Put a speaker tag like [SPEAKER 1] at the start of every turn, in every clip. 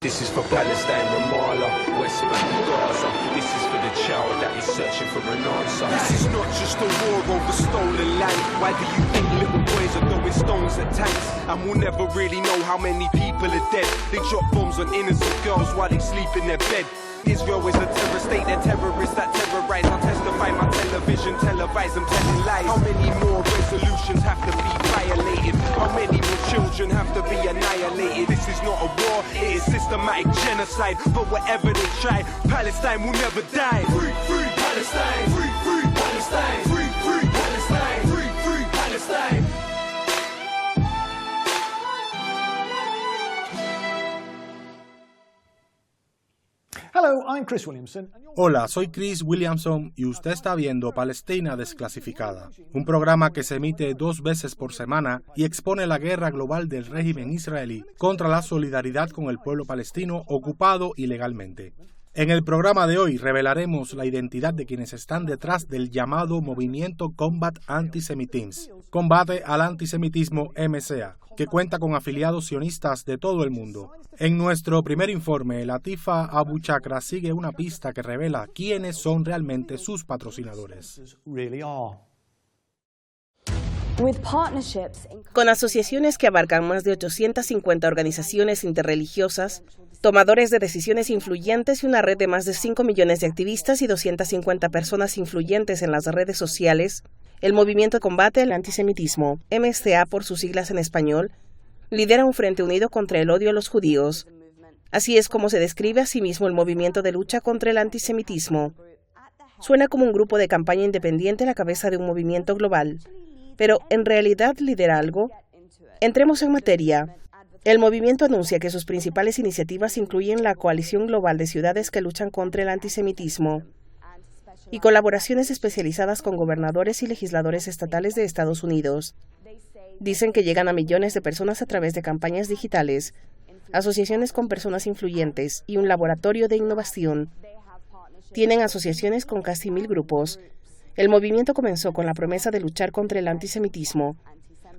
[SPEAKER 1] This is for Palestine, Ramallah, West Bank, Gaza. This is for the child that is searching for an answer. This is not just a war over stolen land. Why do you think little boys are throwing stones at tanks? And we'll never really know how many people are dead. They drop bombs on innocent girls while they sleep in their bed. Israel is a terror state, they're terrorists that terrorize. I'll testify my television, televise, I'm telling lies. How many more resolutions have to be violated? How many more children have to be annihilated? This is not a war, it is systematic genocide. But whatever they try, Palestine will never die. Free, free Palestine, free, free Palestine, free, free Palestine, free, free Palestine.
[SPEAKER 2] Hola, soy Chris Williamson y usted está viendo Palestina Desclasificada, un programa que se emite 2 veces por semana y expone la guerra global del régimen israelí contra la solidaridad con el pueblo palestino ocupado ilegalmente. En el programa de hoy revelaremos la identidad de quienes están detrás del llamado movimiento Combat Antisemitism, Combate al Antisemitismo MCA, que cuenta con afiliados sionistas de todo el mundo. En nuestro primer informe, Latifa Abu Chakra sigue una pista que revela quiénes son realmente sus patrocinadores.
[SPEAKER 3] Con asociaciones que abarcan más de 850 organizaciones interreligiosas, tomadores de decisiones influyentes y una red de más de 5 millones de activistas y 250 personas influyentes en las redes sociales, el movimiento Combate al Antisemitismo, MCA por sus siglas en español, lidera un frente unido contra el odio a los judíos. Así es como se describe a sí mismo el movimiento de lucha contra el antisemitismo. Suena como un grupo de campaña independiente a la cabeza de un movimiento global, pero ¿en realidad lidera algo? Entremos en materia. El movimiento anuncia que sus principales iniciativas incluyen la Coalición Global de Ciudades que luchan contra el antisemitismo y colaboraciones especializadas con gobernadores y legisladores estatales de Estados Unidos. Dicen que llegan a millones de personas a través de campañas digitales, asociaciones con personas influyentes y un laboratorio de innovación. Tienen asociaciones con casi 1000 grupos. El movimiento comenzó con la promesa de luchar contra el antisemitismo.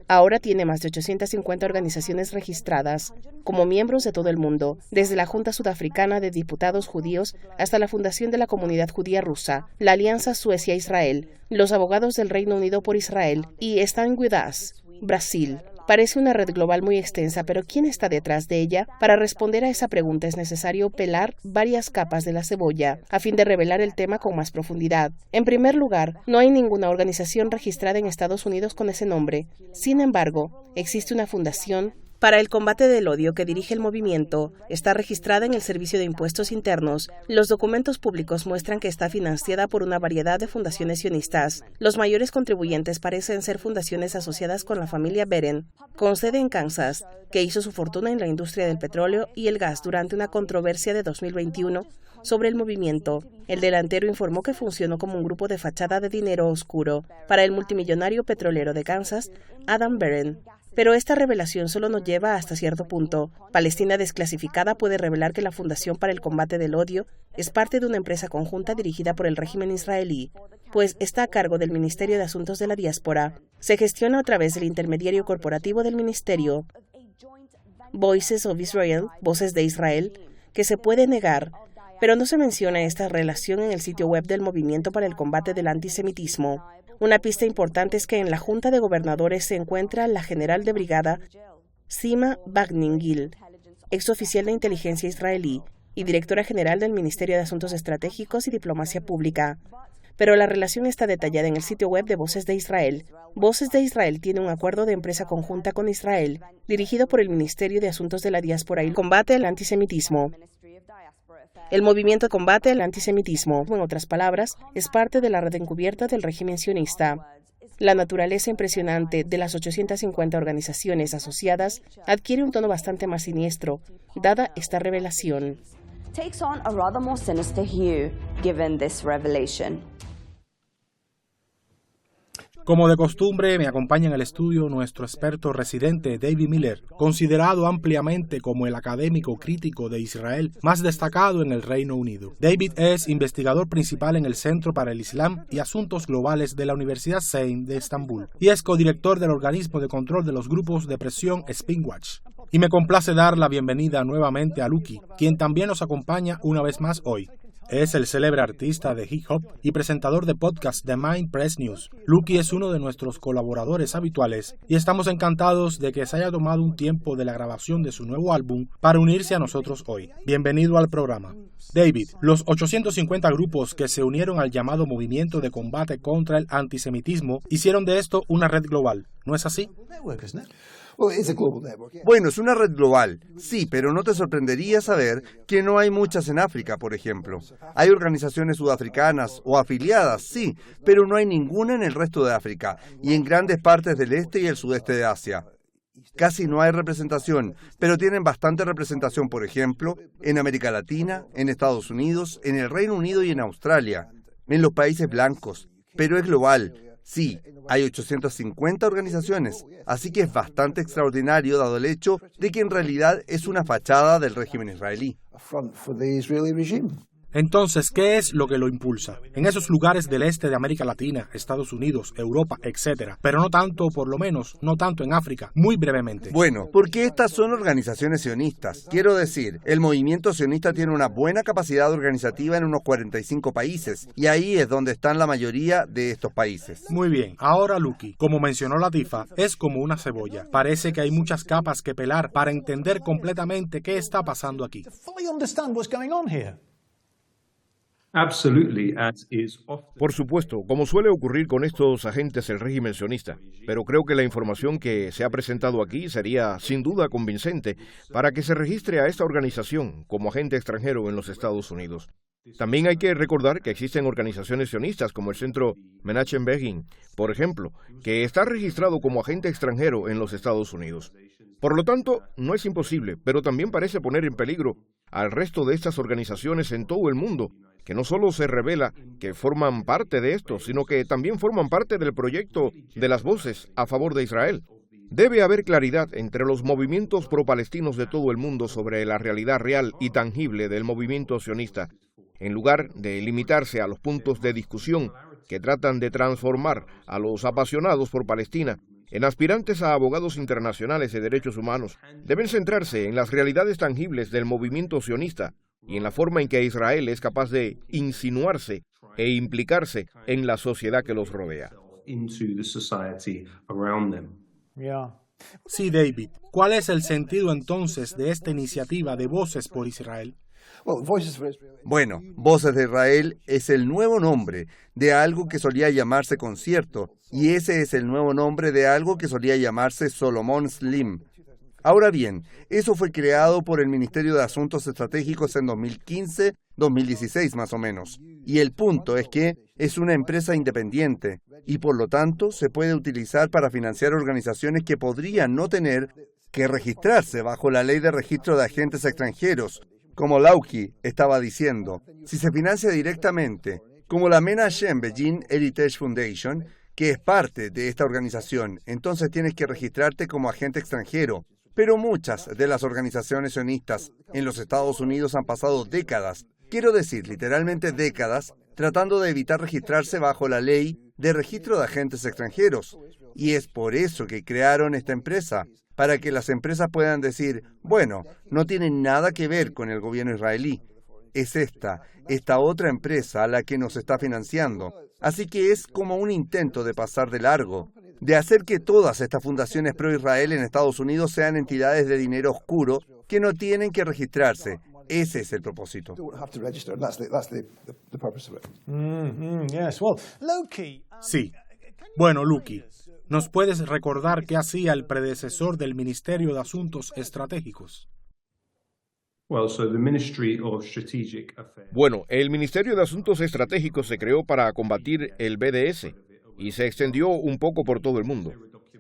[SPEAKER 3] Ahora tiene más de 850 organizaciones registradas, como miembros de todo el mundo, desde la Junta Sudafricana de Diputados Judíos hasta la Fundación de la Comunidad Judía Rusa, la Alianza Suecia-Israel, los Abogados del Reino Unido por Israel y Stand With Us, Brasil. Parece una red global muy extensa, pero ¿quién está detrás de ella? Para responder a esa pregunta es necesario pelar varias capas de la cebolla, a fin de revelar el tema con más profundidad. En primer lugar, no hay ninguna organización registrada en Estados Unidos con ese nombre. Sin embargo, existe una fundación para el combate del odio que dirige el movimiento. Está registrada en el Servicio de Impuestos Internos. Los documentos públicos muestran que está financiada por una variedad de fundaciones sionistas. Los mayores contribuyentes parecen ser fundaciones asociadas con la familia Beren, con sede en Kansas, que hizo su fortuna en la industria del petróleo y el gas durante una controversia de 2021 sobre el movimiento. El delantero informó que funcionó como un grupo de fachada de dinero oscuro para el multimillonario petrolero de Kansas, Adam Beren. Pero esta revelación solo nos lleva hasta cierto punto. Palestina Desclasificada puede revelar que la Fundación para el Combate del Odio es parte de una empresa conjunta dirigida por el régimen israelí, pues está a cargo del Ministerio de Asuntos de la Diáspora. Se gestiona a través del intermediario corporativo del ministerio, Voices of Israel, Voces de Israel, que se puede negar, pero no se menciona esta relación en el sitio web del Movimiento para el Combate del Antisemitismo. Una pista importante es que en la Junta de Gobernadores se encuentra la general de brigada Sima Bagningil, exoficial de inteligencia israelí y directora general del Ministerio de Asuntos Estratégicos y Diplomacia Pública. Pero la relación está detallada en el sitio web de Voces de Israel. Voces de Israel tiene un acuerdo de empresa conjunta con Israel, dirigido por el Ministerio de Asuntos de la Diáspora y Combate al Antisemitismo. El movimiento Combate al Antisemitismo, en otras palabras, es parte de la red encubierta del régimen sionista. La naturaleza impresionante de las 850 organizaciones asociadas adquiere un tono bastante más siniestro, dada esta revelación.
[SPEAKER 4] Takes on a rather more sinister hue given this revelation.
[SPEAKER 2] Como de costumbre, me acompaña en el estudio nuestro experto residente David Miller, considerado ampliamente como el académico crítico de Israel más destacado en el Reino Unido. David es investigador principal en el Centro para el Islam y Asuntos Globales de la Universidad Saint de Estambul y es codirector del organismo de control de los grupos de presión Spinwatch. Y me complace dar la bienvenida nuevamente a Luki, quien también nos acompaña una vez más hoy. Es el célebre artista de hip hop y presentador de podcast de Mind Press News. Luki es uno de nuestros colaboradores habituales y estamos encantados de que se haya tomado un tiempo de la grabación de su nuevo álbum para unirse a nosotros hoy. Bienvenido al programa. David, los 850 grupos que se unieron al llamado movimiento de combate contra el antisemitismo hicieron de esto una red global, ¿no es así?
[SPEAKER 5] Bueno, es una red global, sí, pero no te sorprendería saber que no hay muchas en África, por ejemplo. Hay organizaciones sudafricanas o afiliadas, sí, pero no hay ninguna en el resto de África y en grandes partes del este y el sudeste de Asia. Casi no hay representación, pero tienen bastante representación, por ejemplo, en América Latina, en Estados Unidos, en el Reino Unido y en Australia, en los países blancos, pero es global. Sí, hay 850 organizaciones, así que es bastante extraordinario dado el hecho de que en realidad es una fachada del régimen israelí.
[SPEAKER 2] Entonces, ¿qué es lo que lo impulsa? En esos lugares del este de América Latina, Estados Unidos, Europa, etc., pero no tanto, por lo menos, no tanto en África, muy brevemente.
[SPEAKER 5] Bueno, porque estas son organizaciones sionistas. Quiero decir, el movimiento sionista tiene una buena capacidad organizativa en unos 45 países, y ahí es donde están la mayoría de estos países.
[SPEAKER 2] Muy bien, ahora Luki, como mencionó Latifa, es como una cebolla. Parece que hay muchas capas que pelar para entender completamente qué está pasando aquí.
[SPEAKER 6] Por supuesto, como suele ocurrir con estos agentes del régimen sionista, pero creo que la información que se ha presentado aquí sería sin duda convincente para que se registre a esta organización como agente extranjero en los Estados Unidos. También hay que recordar que existen organizaciones sionistas como el Centro Menachem Begin, por ejemplo, que está registrado como agente extranjero en los Estados Unidos. Por lo tanto, no es imposible, pero también parece poner en peligro al resto de estas organizaciones en todo el mundo, que no solo se revela que forman parte de esto, sino que también forman parte del proyecto de las voces a favor de Israel. Debe haber claridad entre los movimientos pro-palestinos de todo el mundo sobre la realidad real y tangible del movimiento sionista, en lugar de limitarse a los puntos de discusión que tratan de transformar a los apasionados por Palestina en aspirantes a abogados internacionales de derechos humanos. Deben centrarse en las realidades tangibles del movimiento sionista y en la forma en que Israel es capaz de insinuarse e implicarse en la sociedad que los rodea.
[SPEAKER 2] Sí, David, ¿cuál es el sentido entonces de esta iniciativa de Voces por Israel?
[SPEAKER 5] Bueno, Voces de Israel es el nuevo nombre de algo que solía llamarse Concierto, y ese es el nuevo nombre de algo que solía llamarse Solomon Slim. Ahora bien, eso fue creado por el Ministerio de Asuntos Estratégicos en 2015, 2016 más o menos. Y el punto es que es una empresa independiente y por lo tanto se puede utilizar para financiar organizaciones que podrían no tener que registrarse bajo la ley de registro de agentes extranjeros, como Lauki estaba diciendo. Si se financia directamente, como la Menachem Begin Heritage Foundation, que es parte de esta organización, entonces tienes que registrarte como agente extranjero. Pero muchas de las organizaciones sionistas en los Estados Unidos han pasado décadas, quiero decir literalmente décadas, tratando de evitar registrarse bajo la ley de registro de agentes extranjeros. Y es por eso que crearon esta empresa, para que las empresas puedan decir, bueno, no tiene nada que ver con el gobierno israelí. Es esta otra empresa a la que nos está financiando. Así que es como un intento de pasar de largo, de hacer que todas estas fundaciones pro-Israel en Estados Unidos sean entidades de dinero oscuro que no tienen que registrarse. Ese es el propósito.
[SPEAKER 2] Sí. Bueno, Luki, ¿nos puedes recordar qué hacía el predecesor del Ministerio de Asuntos Estratégicos?
[SPEAKER 6] Bueno, el Ministerio de Asuntos Estratégicos se creó para combatir el BDS y se extendió un poco por todo el mundo.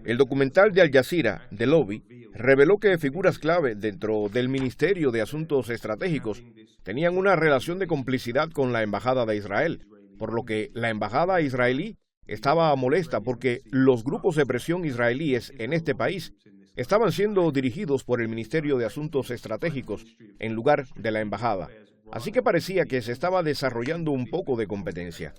[SPEAKER 6] El documental de Al Jazeera, The Lobby, reveló que figuras clave dentro del Ministerio de Asuntos Estratégicos tenían una relación de complicidad con la Embajada de Israel, por lo que la Embajada israelí estaba molesta porque los grupos de presión israelíes en este país estaban siendo dirigidos por el Ministerio de Asuntos Estratégicos en lugar de la Embajada. Así que parecía que se estaba desarrollando un poco de competencia.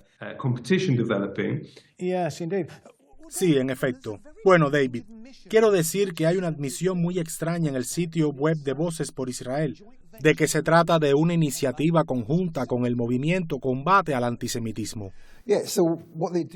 [SPEAKER 2] Sí, en efecto. Bueno, David, quiero decir que hay una admisión muy extraña en el sitio web de Voces por Israel, de que se trata de una iniciativa conjunta con el movimiento Combate al Antisemitismo.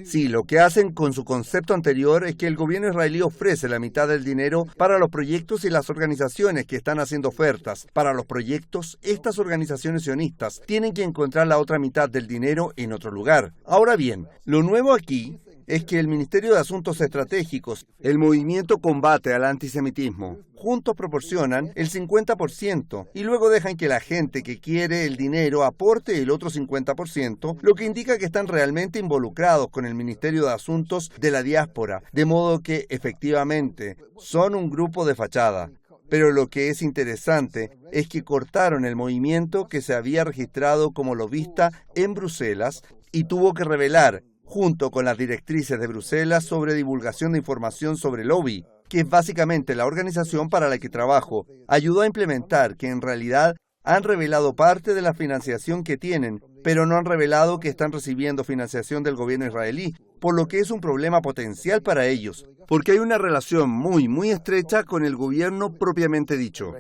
[SPEAKER 5] Sí, lo que hacen con su concepto anterior es que el gobierno israelí ofrece la mitad del dinero para los proyectos y las organizaciones que están haciendo ofertas. Para los proyectos, estas organizaciones sionistas tienen que encontrar la otra mitad del dinero en otro lugar. Ahora bien, lo nuevo aquí es que el Ministerio de Asuntos Estratégicos, el movimiento Combate al Antisemitismo, juntos proporcionan el 50% y luego dejan que la gente que quiere el dinero aporte el otro 50%, lo que indica que están realmente involucrados con el Ministerio de Asuntos de la Diáspora, de modo que efectivamente son un grupo de fachada. Pero lo que es interesante es que cortaron el movimiento que se había registrado como lobista en Bruselas y tuvo que revelar, junto con las directrices de Bruselas sobre divulgación de información sobre lobby, que es básicamente la organización para la que trabajo, ayudó a implementar que en realidad han revelado parte de la financiación que tienen, pero no han revelado que están recibiendo financiación del gobierno israelí, por lo que es un problema potencial para ellos, porque hay una relación muy estrecha con el gobierno propiamente dicho.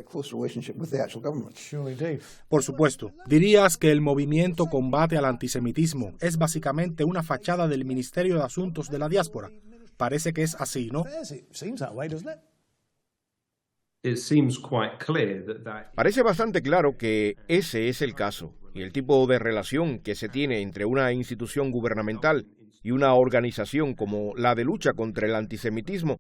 [SPEAKER 2] Por supuesto, dirías que el movimiento Combate al Antisemitismo es básicamente una fachada del Ministerio de Asuntos de la Diáspora. Parece que es así, ¿no?
[SPEAKER 6] Parece bastante claro que ese es el caso, y el tipo de relación que se tiene entre una institución gubernamental y una organización como la de lucha contra el antisemitismo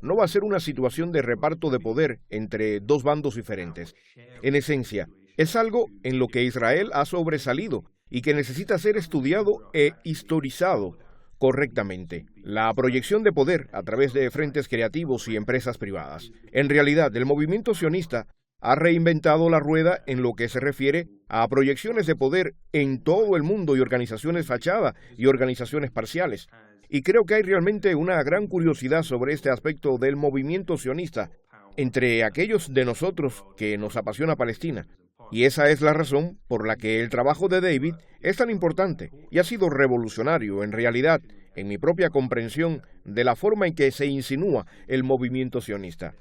[SPEAKER 6] no va a ser una situación de reparto de poder entre dos bandos diferentes. En esencia, es algo en lo que Israel ha sobresalido y que necesita ser estudiado e historizado correctamente. La proyección de poder a través de frentes creativos y empresas privadas. En realidad, el movimiento sionista ha reinventado la rueda en lo que se refiere a proyecciones de poder en todo el mundo y organizaciones fachada y organizaciones parciales. Y creo que hay realmente una gran curiosidad sobre este aspecto del movimiento sionista entre aquellos de nosotros que nos apasiona Palestina. Y esa es la razón por la que el trabajo de David es tan importante y ha sido revolucionario en realidad en mi propia comprensión de la forma en que se insinúa el movimiento sionista.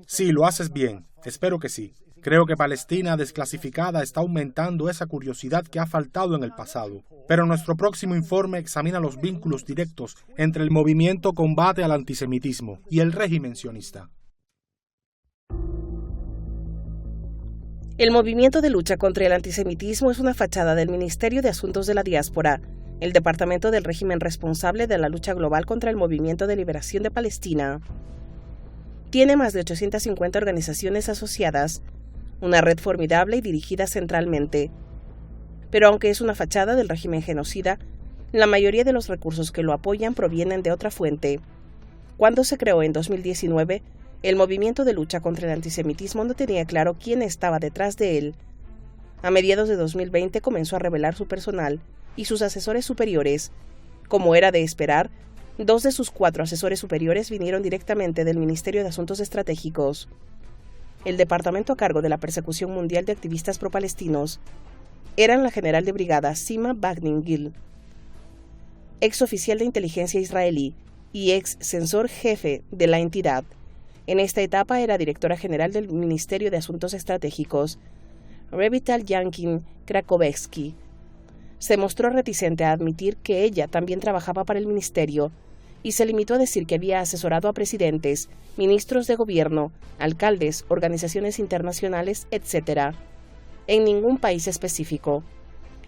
[SPEAKER 2] Sí, lo haces bien. Espero que sí. Creo que Palestina desclasificada está aumentando esa curiosidad que ha faltado en el pasado. Pero nuestro próximo informe examina los vínculos directos entre el movimiento Combate al Antisemitismo y el régimen sionista.
[SPEAKER 3] El movimiento de lucha contra el antisemitismo es una fachada del Ministerio de Asuntos de la Diáspora, el departamento del régimen responsable de la lucha global contra el Movimiento de Liberación de Palestina. Tiene más de 850 organizaciones asociadas, una red formidable y dirigida centralmente. Pero aunque es una fachada del régimen genocida, la mayoría de los recursos que lo apoyan provienen de otra fuente. Cuando se creó en 2019, el movimiento de lucha contra el antisemitismo no tenía claro quién estaba detrás de él. A mediados de 2020 comenzó a revelar su personal y sus asesores superiores. Como era de esperar, 2 de sus 4 asesores superiores vinieron directamente del Ministerio de Asuntos Estratégicos. El departamento a cargo de la persecución mundial de activistas pro-palestinos eran la general de brigada Sima Bagnin-Gil, ex oficial de inteligencia israelí y ex censor jefe de la entidad. En esta etapa era directora general del Ministerio de Asuntos Estratégicos, Revital Yankin Krakowski. Se mostró reticente a admitir que ella también trabajaba para el ministerio y se limitó a decir que había asesorado a presidentes, ministros de gobierno, alcaldes, organizaciones internacionales, etc. En ningún país específico.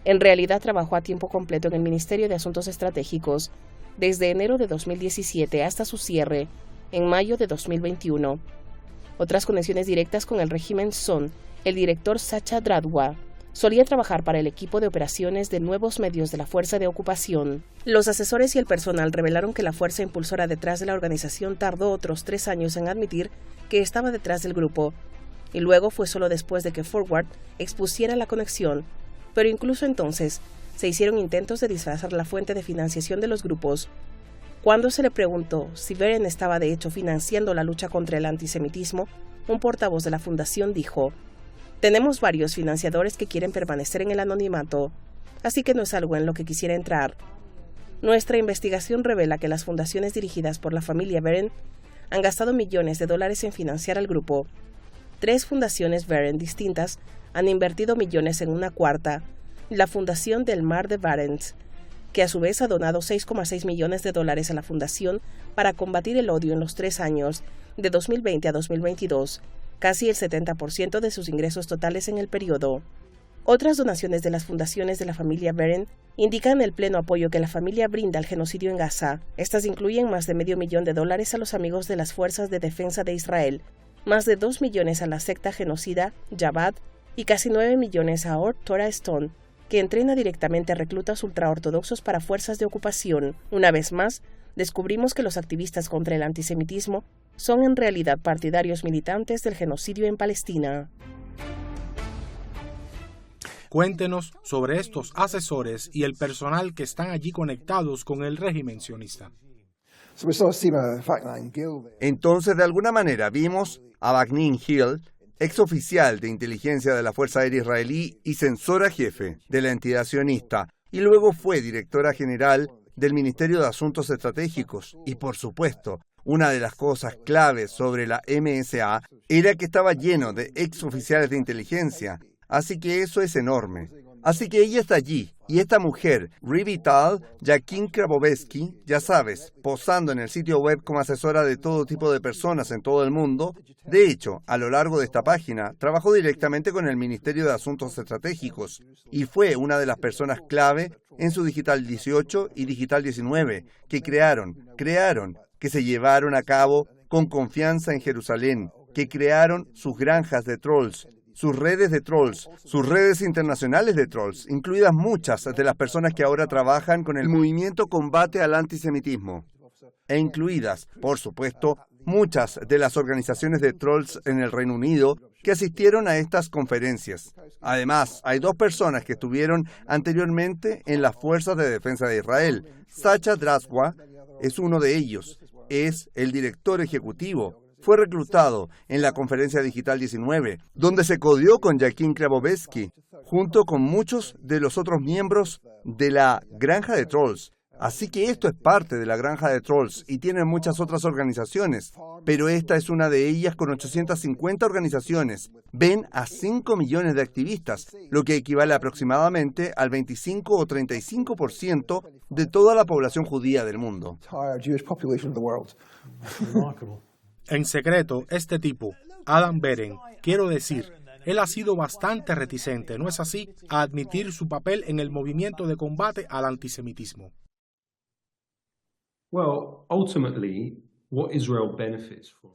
[SPEAKER 3] En realidad trabajó a tiempo completo en el Ministerio de Asuntos Estratégicos desde enero de 2017 hasta su cierre en mayo de 2021. Otras conexiones directas con el régimen son el director Sacha Dradwa. Solía trabajar para el equipo de operaciones de nuevos medios de la Fuerza de Ocupación. Los asesores y el personal revelaron que la fuerza impulsora detrás de la organización tardó otros 3 años en admitir que estaba detrás del grupo, y luego fue solo después de que Forward expusiera la conexión, pero incluso entonces se hicieron intentos de disfrazar la fuente de financiación de los grupos. Cuando se le preguntó si Beren estaba de hecho financiando la lucha contra el antisemitismo, un portavoz de la fundación dijo: «Tenemos varios financiadores que quieren permanecer en el anonimato, así que no es algo en lo que quisiera entrar». Nuestra investigación revela que las fundaciones dirigidas por la familia Behren han gastado millones de dólares en financiar al grupo. 3 fundaciones Behren distintas han invertido millones en una cuarta, la Fundación del Mar de Barents, que a su vez ha donado 6,6 millones de dólares a la fundación para combatir el odio en los 3 años, de 2020 a 2022, casi el 70% de sus ingresos totales en el periodo. Otras donaciones de las fundaciones de la familia Behren indican el pleno apoyo que la familia brinda al genocidio en Gaza. Estas incluyen más de $500,000 a los amigos de las Fuerzas de Defensa de Israel, más de 2 millones a la secta genocida Jabhat y casi 9 millones a Or Torah Stone, que entrena directamente a reclutas ultraortodoxos para fuerzas de ocupación. Una vez más, descubrimos que los activistas contra el antisemitismo son en realidad partidarios militantes del genocidio en Palestina.
[SPEAKER 2] Cuéntenos sobre estos asesores y el personal que están allí conectados con el régimen sionista.
[SPEAKER 5] Entonces, de alguna manera, vimos a Bagnin Hill, exoficial de inteligencia de la Fuerza Aérea Israelí y censora jefe de la entidad sionista, y luego fue directora general del Ministerio de Asuntos Estratégicos. Y por supuesto, una de las cosas claves sobre la MSA era que estaba lleno de exoficiales de inteligencia, así que eso es enorme. Así que ella está allí, y esta mujer, Rivital Jakin Krabowski, ya sabes, posando en el sitio web como asesora de todo tipo de personas en todo el mundo. De hecho, a lo largo de esta página, trabajó directamente con el Ministerio de Asuntos Estratégicos y fue una de las personas clave en su Digital 18 y Digital 19, que crearon, que se llevaron a cabo con confianza en Jerusalén, que crearon sus granjas de trolls, sus redes de trolls, sus redes internacionales de trolls, incluidas muchas de las personas que ahora trabajan con el movimiento combate al antisemitismo, e incluidas, por supuesto, muchas de las organizaciones de trolls en el Reino Unido que asistieron a estas conferencias. Además, hay 2 personas que estuvieron anteriormente en las Fuerzas de Defensa de Israel. Sacha Draswa es uno de ellos, es el director ejecutivo. Fue reclutado en la Conferencia Digital 19, donde se codió con Jakin Krabowski, junto con muchos de los otros miembros de la Granja de Trolls. Así que esto es parte de la Granja de Trolls y tienen muchas otras organizaciones, pero esta es una de ellas con 850 organizaciones. Ven a 5 millones de activistas, lo que equivale aproximadamente al 25 o 35% de toda la población judía del mundo.
[SPEAKER 2] En secreto, este tipo, Adam Behren, quiero decir, él ha sido bastante reticente, ¿no es así?, a admitir su papel en el movimiento de combate al antisemitismo.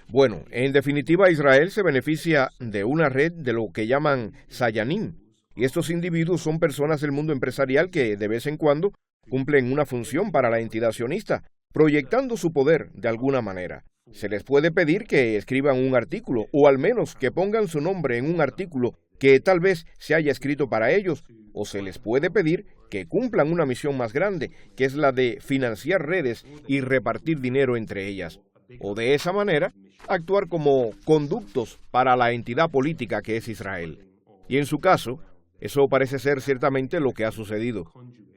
[SPEAKER 6] Bueno, en definitiva, Israel se beneficia de una red de lo que llaman Sayanim, y estos individuos son personas del mundo empresarial que de vez en cuando cumplen una función para la entidad sionista, proyectando su poder de alguna manera. Se les puede pedir que escriban un artículo, o al menos que pongan su nombre en un artículo que tal vez se haya escrito para ellos, o se les puede pedir que cumplan una misión más grande, que es la de financiar redes y repartir dinero entre ellas, o de esa manera actuar como conductos para la entidad política que es Israel. Y en su caso, eso parece ser ciertamente lo que ha sucedido.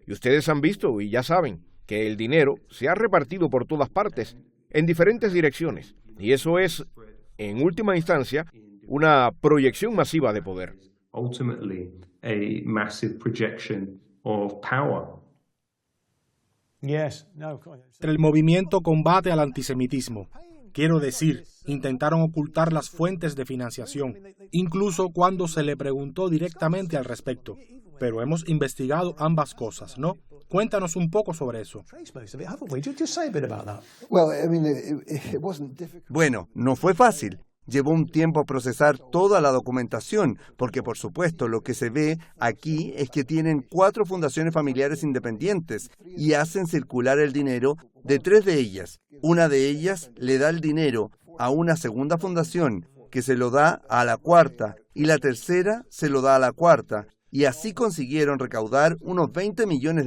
[SPEAKER 6] Y ustedes han visto y ya saben que el dinero se ha repartido por todas partes, en diferentes direcciones, y eso es, en última instancia, una proyección masiva de poder.
[SPEAKER 2] El movimiento combate al antisemitismo. Quiero decir, intentaron ocultar las fuentes de financiación, incluso cuando se le preguntó directamente al respecto. Pero hemos investigado ambas cosas, ¿no? Cuéntanos un poco sobre eso.
[SPEAKER 5] Bueno, no fue fácil. Llevó un tiempo procesar toda la documentación, porque por supuesto lo que se ve aquí es que tienen 4 fundaciones familiares independientes y hacen circular el dinero de 3 de ellas. Una de ellas le da el dinero a una segunda fundación, que se lo da a la cuarta, y la tercera se lo da a la cuarta. Y así consiguieron recaudar unos $20 millones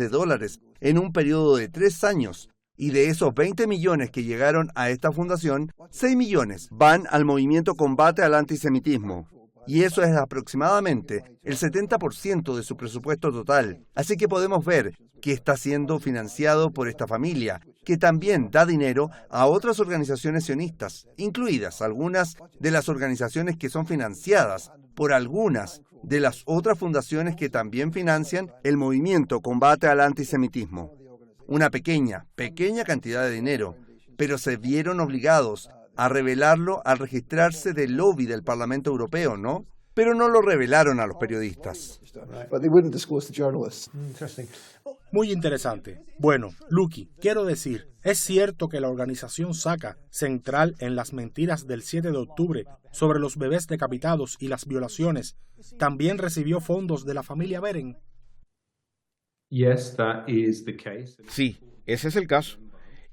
[SPEAKER 5] en un periodo de 3 años. Y de esos 20 millones que llegaron a esta fundación, 6 millones van al movimiento combate al antisemitismo. y eso es aproximadamente el 70% de su presupuesto total. Así que podemos ver que está siendo financiado por esta familia, que también da dinero a otras organizaciones sionistas, incluidas algunas de las organizaciones que son financiadas por algunas de las otras fundaciones que también financian el movimiento Combate al Antisemitismo. Una pequeña cantidad de dinero, pero se vieron obligados a revelarlo al registrarse del lobby del Parlamento Europeo, ¿no? Pero no lo revelaron a los periodistas.
[SPEAKER 2] Muy interesante. Bueno, Lucky, quiero decir, ¿es cierto que la organización SACA, central en las mentiras del 7 de octubre sobre los bebés decapitados y las violaciones, también recibió fondos de la familia Beren?
[SPEAKER 6] Sí, ese es el caso.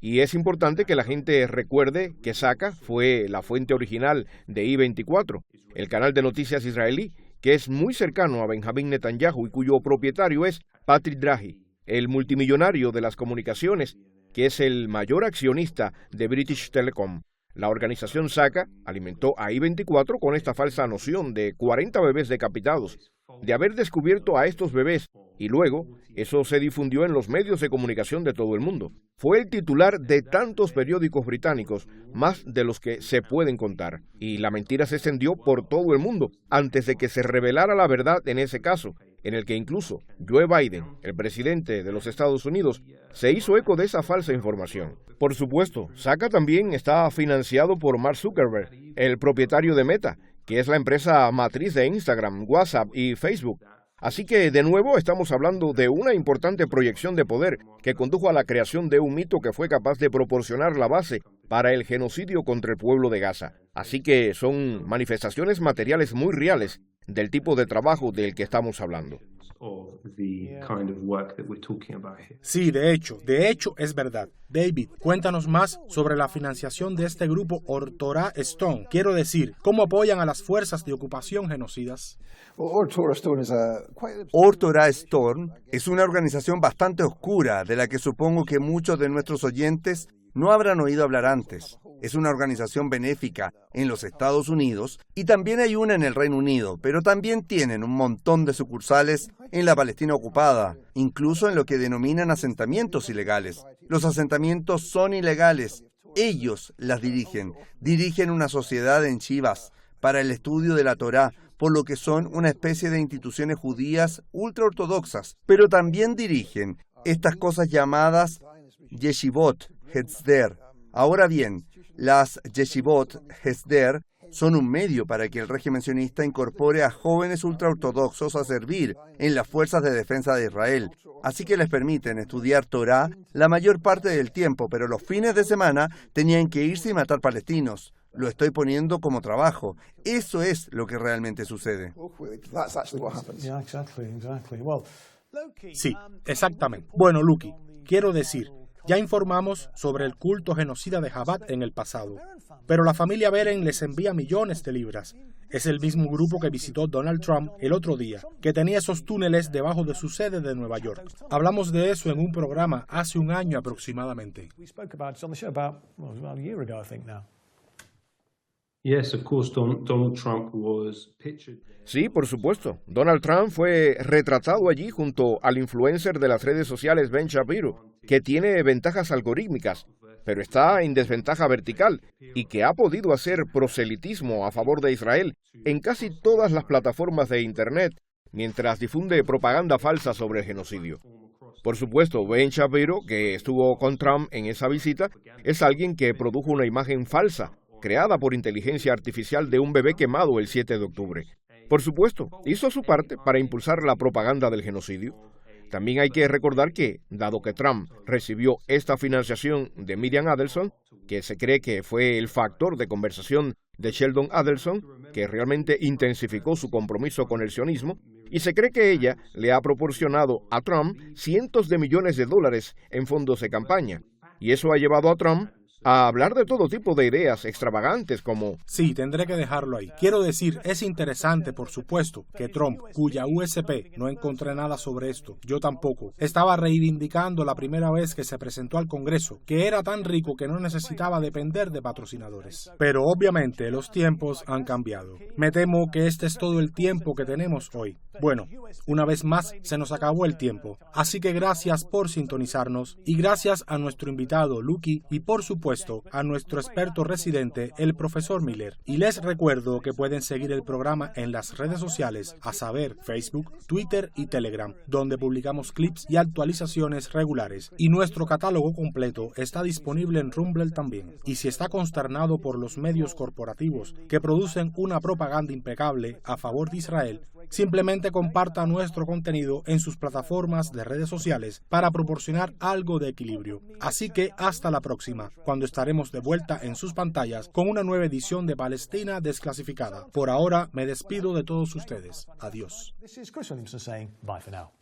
[SPEAKER 6] Y es importante que la gente recuerde que SACA fue la fuente original de I-24, el canal de noticias israelí, que es muy cercano a Benjamín Netanyahu y cuyo propietario es Patrick Drahi, el multimillonario de las comunicaciones, que es el mayor accionista de British Telecom. La organización SACA alimentó a I-24 con esta falsa noción de 40 bebés decapitados, de haber descubierto a estos bebés, y luego eso se difundió en los medios de comunicación de todo el mundo. Fue el titular de tantos periódicos británicos, más de los que se pueden contar, y la mentira se extendió por todo el mundo antes de que se revelara la verdad en ese caso, en el que incluso Joe Biden, el presidente de los Estados Unidos, se hizo eco de esa falsa información. Por supuesto, SACA también está financiado por Mark Zuckerberg, el propietario de Meta, que es la empresa matriz de Instagram, WhatsApp y Facebook. Así que, de nuevo, estamos hablando de una importante proyección de poder que condujo a la creación de un mito que fue capaz de proporcionar la base para el genocidio contra el pueblo de Gaza. Así que son manifestaciones materiales muy reales del tipo de trabajo del que estamos hablando.
[SPEAKER 2] Sí, de hecho es verdad. David, cuéntanos más sobre la financiación de este grupo Or Torah Stone. Quiero decir, ¿cómo apoyan a las fuerzas de ocupación genocidas?
[SPEAKER 5] Or Torah Stone es una organización bastante oscura de la que supongo que muchos de nuestros oyentes no habrán oído hablar antes. Es una organización benéfica en los Estados Unidos y también hay una en el Reino Unido, pero también tienen un montón de sucursales en la Palestina ocupada, incluso en lo que denominan asentamientos ilegales. Los asentamientos son ilegales. Ellos las dirigen una sociedad en Chivas para el estudio de la Torá, por lo que son una especie de instituciones judías ultraortodoxas, pero también dirigen estas cosas llamadas Yeshivot Hesder. Ahora bien, las Yeshivot Hesder son un medio para que el régimen sionista incorpore a jóvenes ultraortodoxos a servir en las fuerzas de defensa de Israel. Así que les permiten estudiar Torá la mayor parte del tiempo, pero los fines de semana tenían que irse y matar palestinos. Lo estoy poniendo como trabajo. Eso es lo que realmente sucede.
[SPEAKER 2] Sí, exactamente. Bueno, Lucky, quiero decir, ya informamos sobre el culto genocida de Chabad en el pasado, pero la familia Beren les envía millones de libras. Es el mismo grupo que visitó Donald Trump el otro día, que tenía esos túneles debajo de su sede de Nueva York. Hablamos de eso en un programa hace un año aproximadamente.
[SPEAKER 6] Sí, por supuesto. Donald Trump fue retratado allí junto al influencer de las redes sociales Ben Shapiro, que tiene ventajas algorítmicas, pero está en desventaja vertical y que ha podido hacer proselitismo a favor de Israel en casi todas las plataformas de Internet, mientras difunde propaganda falsa sobre el genocidio. Por supuesto, Ben Shapiro, que estuvo con Trump en esa visita, es alguien que produjo una imagen falsa, creada por inteligencia artificial de un bebé quemado el 7 de octubre. Por supuesto, hizo su parte para impulsar la propaganda del genocidio. También hay que recordar que, dado que Trump recibió esta financiación de Miriam Adelson, que se cree que fue el factor de conversación de Sheldon Adelson, que realmente intensificó su compromiso con el sionismo, y se cree que ella le ha proporcionado a Trump cientos de millones de dólares en fondos de campaña. Y eso ha llevado a Trump a hablar de todo tipo de ideas extravagantes como...
[SPEAKER 2] Sí, tendré que dejarlo ahí. Quiero decir, es interesante, por supuesto, que Trump, cuya USP, no encontré nada sobre esto, yo tampoco, estaba reivindicando la primera vez que se presentó al Congreso, que era tan rico que no necesitaba depender de patrocinadores. Pero obviamente los tiempos han cambiado. Me temo que este es todo el tiempo que tenemos hoy. Bueno, una vez más se nos acabó el tiempo, así que gracias por sintonizarnos y gracias a nuestro invitado Lucky y por supuesto a nuestro experto residente, el profesor Miller. Y les recuerdo que pueden seguir el programa en las redes sociales, a saber Facebook, Twitter y Telegram, donde publicamos clips y actualizaciones regulares. Y nuestro catálogo completo está disponible en Rumble también. Y si está consternado por los medios corporativos que producen una propaganda impecable a favor de Israel, simplemente comparta nuestro contenido en sus plataformas de redes sociales para proporcionar algo de equilibrio. Así que hasta la próxima, cuando estaremos de vuelta en sus pantallas con una nueva edición de Palestina Desclasificada. Por ahora me despido de todos ustedes. Adiós.
[SPEAKER 7] This is Chris Williamson saying bye for now.